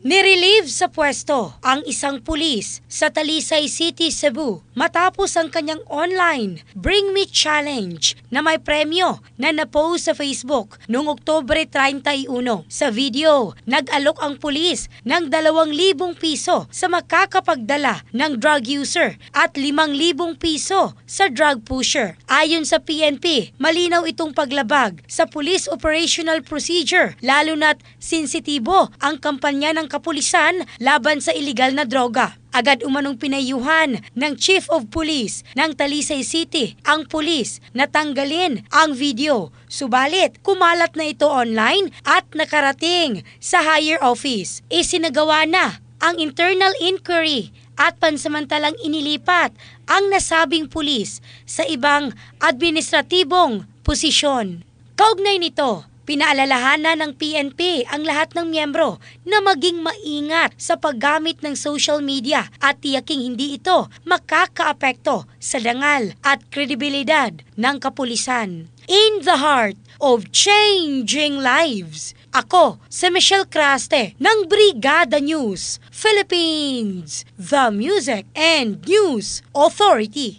Nirelieve sa pwesto ang isang pulis sa Talisay City, Cebu matapos ang kanyang online Bring Me Challenge na may premyo na napost sa Facebook noong Oktubre 31. Sa video, nag-alok ang pulis ng 2,000 piso sa makakapagdala ng drug user at 5,000 piso sa drug pusher. Ayon sa PNP, malinaw itong paglabag sa Police Operational Procedure lalo na't sensitibo ang kampanya ng kapulisan laban sa iligal na droga. Agad umanong pinayuhan ng Chief of Police ng Talisay City ang pulis na tanggalin ang video. Subalit, kumalat na ito online at nakarating sa higher office. Isinagawa na ang internal inquiry at pansamantalang inilipat ang nasabing pulis sa ibang administratibong posisyon. Kaugnay nito, pinaalalahanan ng PNP ang lahat ng miyembro na maging maingat sa paggamit ng social media at tiyaking hindi ito makakaapekto sa dangal at kredibilidad ng kapulisan. In the heart of changing lives, ako si Michelle Craste ng Brigada News Philippines, the Music and News Authority.